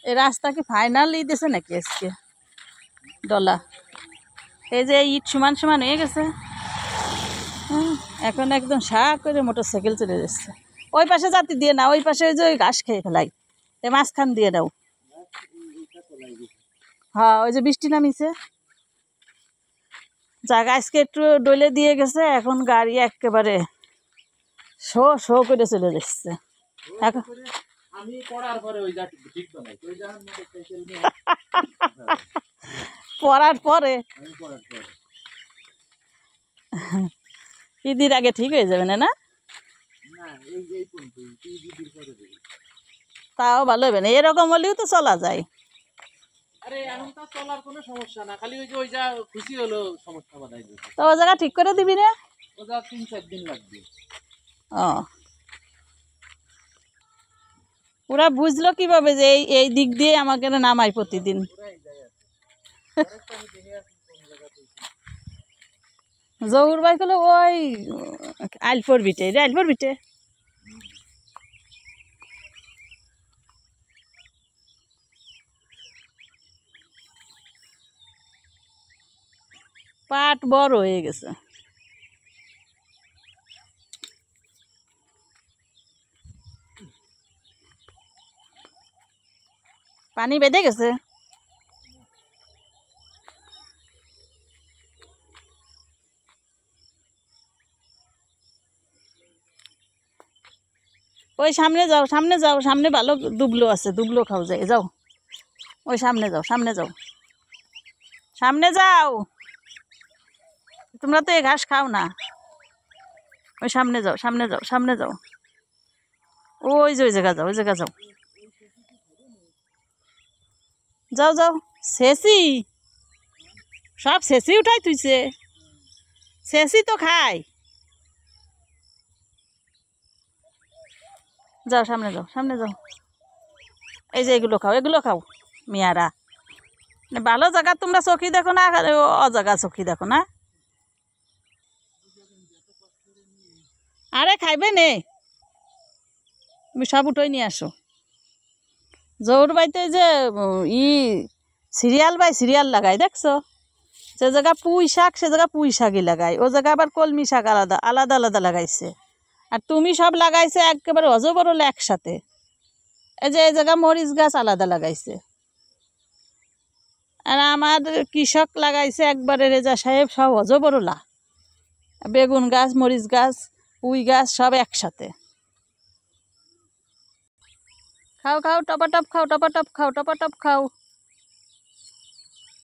এই রাস্তা কি ফাইনাল দিয়েছে নাকি আজকে ডলা? এই যে ইট সমান সমান হয়ে গেছে, এখন একদম শাক করে মোটরসাইকেল চলে যাচ্ছে। ওই পাশে জাতি দিয়ে না, ওই পাশে ওই যে ওই ঘাস খেয়ে ফেলাই, এই মাঝখান দিয়ে দাও। হ্যাঁ, ওই যে বৃষ্টি নামিছে, জায়গা আজকে একটু ডলে দিয়ে গেছে, এখন গাড়ি একেবারে শো শো করে চলে যাচ্ছে। এখন পড়ার পরে ঈদের আগে ঠিক হয়ে যাবে না? তাও ভালো হবে না, এরকম হলেও তো চলা যায়। আরে এখন তো চলার কোনো সমস্যা না, খালি ওই যে ওই যা খুশি হলো সমস্যা বাধাই দিবে। তো ওই জায়গা ঠিক করে দিবি রে? ওটা 3-4 দিন লাগবে। ও, ওরা বুঝলো কিভাবে যে এই এই দিক দিয়ে আমাকে নামাই প্রতিদিন? জহুর ভাই কলো ওই আইলপুর বিটে, আইলপুর বিটে। পাট বড় হয়ে গেছে। পানি বেঁধে গেছে। ওই সামনে যাও, সামনে যাও, সামনে ভালো দুবলো আছে, দুবলো খাও যায়, যাও ওই সামনে যাও, সামনে যাও, সামনে যাও। তোমরা তো এই ঘাস খাও না, ওই সামনে যাও, সামনে যাও, সামনে যাও, ওই যে ওই জায়গা যাও, ওই জায়গা যাও, যাও যাও। শেষি সব শেষি উঠাই তুইছে, শেষি তো খাই। যাও সামনে যাও, সামনে যাও, এই যে এগুলো খাও, এগুলো খাও মিয়ারা। ভালো জায়গা তোমরা চোখি দেখো না, অজাগা চোখি দেখো না। আরে খাইবে নে, তুমি সব উঠোই নিয়ে আসো। জোর বাইতে যে ই সিরিয়াল বাই সিরিয়াল লাগাই, দেখছো? যে জায়গা পুঁই শাক সে জায়গা পুঁই শাকই লাগাই, ও জায়গা আবার কলমি শাক আলাদা আলাদা আলাদা লাগাইছে। আর তুমি সব লাগাইছে একেবারে অজবর হলো একসাথে। এই যে এই জায়গা মরিচ গাছ আলাদা লাগাইছে, আর আমার কৃষক লাগাইছে একবারে রেজা সাহেব সব অজবরলা, বেগুন গাছ, মরিচ গাছ, পুঁই গাছ সব একসাথে। খাও খাও, টপাটপ খাও, টপাটপ খাও, টপাটপ খাও।